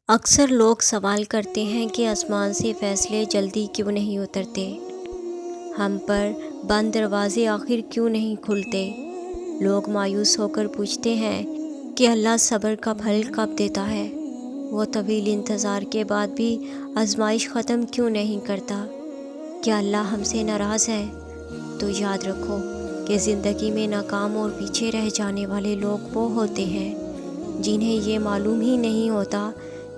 اکثر لوگ سوال کرتے ہیں کہ آسمان سے فیصلے جلدی کیوں نہیں اترتے، ہم پر بند دروازے آخر کیوں نہیں کھلتے۔ لوگ مایوس ہو کر پوچھتے ہیں کہ اللہ صبر کا پھل کب دیتا ہے، وہ طویل انتظار کے بعد بھی آزمائش ختم کیوں نہیں کرتا۔ کیا اللہ ہم سے ناراض ہے؟ تو یاد رکھو کہ زندگی میں ناکام اور پیچھے رہ جانے والے لوگ وہ ہوتے ہیں جنہیں یہ معلوم ہی نہیں ہوتا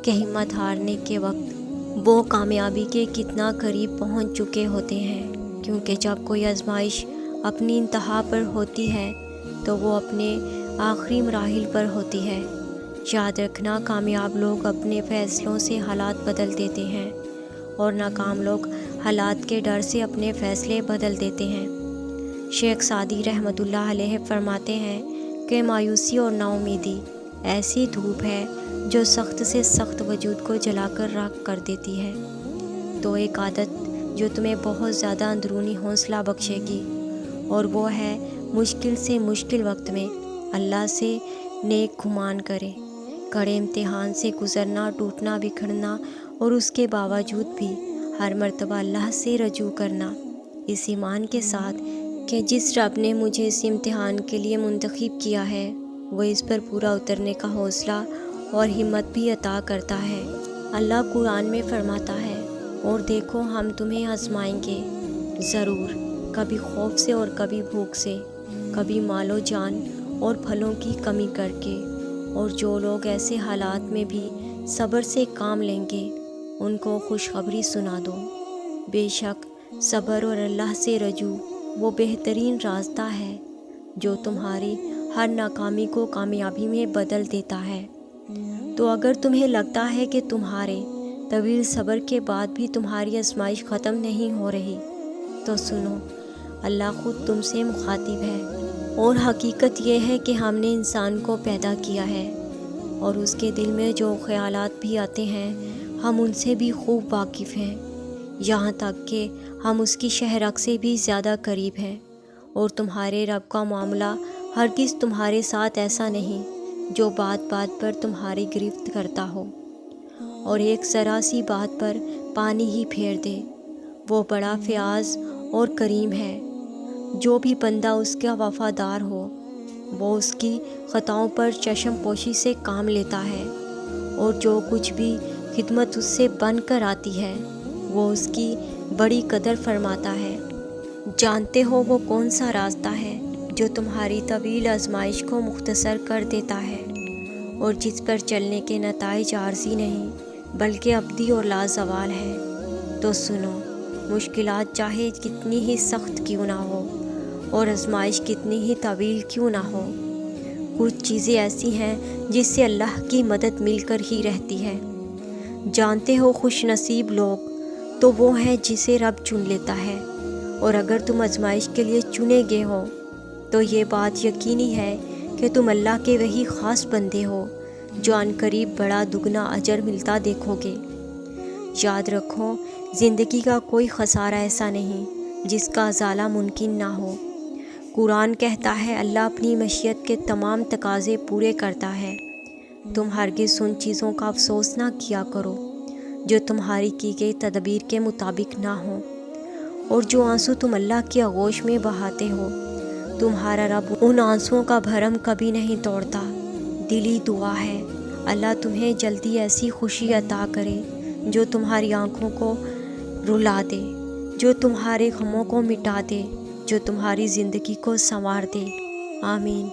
کہ ہمت ہارنے کے وقت وہ کامیابی کے کتنا قریب پہنچ چکے ہوتے ہیں، کیونکہ جب کوئی آزمائش اپنی انتہا پر ہوتی ہے تو وہ اپنے آخری مراحل پر ہوتی ہے۔ یاد رکھنا، کامیاب لوگ اپنے فیصلوں سے حالات بدل دیتے ہیں اور ناکام لوگ حالات کے ڈر سے اپنے فیصلے بدل دیتے ہیں۔ شیخ سعدی رحمۃ اللہ علیہ فرماتے ہیں کہ مایوسی اور نا امیدی ایسی دھوپ ہے جو سخت سے سخت وجود کو جلا کر راکھ کر دیتی ہے۔ تو ایک عادت جو تمہیں بہت زیادہ اندرونی حوصلہ بخشے گی، اور وہ ہے مشکل سے مشکل وقت میں اللہ سے نیک گمان کریں، کڑے امتحان سے گزرنا، ٹوٹنا بکھرنا، اور اس کے باوجود بھی ہر مرتبہ اللہ سے رجوع کرنا، اس ایمان کے ساتھ کہ جس رب نے مجھے اس امتحان کے لیے منتخب کیا ہے وہ اس پر پورا اترنے کا حوصلہ اور ہمت بھی عطا کرتا ہے۔ اللہ قرآن میں فرماتا ہے، اور دیکھو ہم تمہیں آزمائیں گے ضرور، کبھی خوف سے اور کبھی بھوک سے، کبھی مال و جان اور پھلوں کی کمی کر کے، اور جو لوگ ایسے حالات میں بھی صبر سے کام لیں گے ان کو خوشخبری سنا دو۔ بے شک صبر اور اللہ سے رجوع وہ بہترین راستہ ہے جو تمہاری ہر ناکامی کو کامیابی میں بدل دیتا ہے۔ تو اگر تمہیں لگتا ہے کہ تمہارے طویل صبر کے بعد بھی تمہاری آزمائش ختم نہیں ہو رہی، تو سنو، اللہ خود تم سے مخاطب ہے، اور حقیقت یہ ہے کہ ہم نے انسان کو پیدا کیا ہے، اور اس کے دل میں جو خیالات بھی آتے ہیں ہم ان سے بھی خوب واقف ہیں، یہاں تک کہ ہم اس کی شہرک سے بھی زیادہ قریب ہیں۔ اور تمہارے رب کا معاملہ ہرگز تمہارے ساتھ ایسا نہیں جو بات بات پر تمہاری گرفت کرتا ہو اور ایک ذرا سی بات پر پانی ہی پھیر دے۔ وہ بڑا فیاض اور کریم ہے، جو بھی بندہ اس کا وفادار ہو وہ اس کی خطاؤں پر چشم پوشی سے کام لیتا ہے، اور جو کچھ بھی خدمت اس سے بن کر آتی ہے وہ اس کی بڑی قدر فرماتا ہے۔ جانتے ہو وہ کون سا راستہ ہے جو تمہاری طویل آزمائش کو مختصر کر دیتا ہے، اور جس پر چلنے کے نتائج عارضی نہیں بلکہ ابدی اور لازوال ہیں۔ تو سنو، مشکلات چاہے کتنی ہی سخت کیوں نہ ہو اور آزمائش کتنی ہی طویل کیوں نہ ہو، کچھ چیزیں ایسی ہیں جس سے اللہ کی مدد مل کر ہی رہتی ہے۔ جانتے ہو خوش نصیب لوگ تو وہ ہیں جسے رب چن لیتا ہے، اور اگر تم آزمائش کے لیے چنے گئے ہو تو یہ بات یقینی ہے کہ تم اللہ کے وہی خاص بندے ہو جو عنقریب بڑا دگنا اجر ملتا دیکھو گے۔ یاد رکھو، زندگی کا کوئی خسارہ ایسا نہیں جس کا ازالہ ممکن نہ ہو۔ قرآن کہتا ہے اللہ اپنی مشیت کے تمام تقاضے پورے کرتا ہے۔ تم ہرگز ان چیزوں کا افسوس نہ کیا کرو جو تمہاری کی گئی تدبیر کے مطابق نہ ہوں، اور جو آنسو تم اللہ کی آغوش میں بہاتے ہو تمہارا رب ان آنسوؤں کا بھرم کبھی نہیں توڑتا۔ دلی دعا ہے اللہ تمہیں جلدی ایسی خوشی عطا کرے جو تمہاری آنکھوں کو رلا دے، جو تمہارے غموں کو مٹا دے، جو تمہاری زندگی کو سنوار دے۔ آمین۔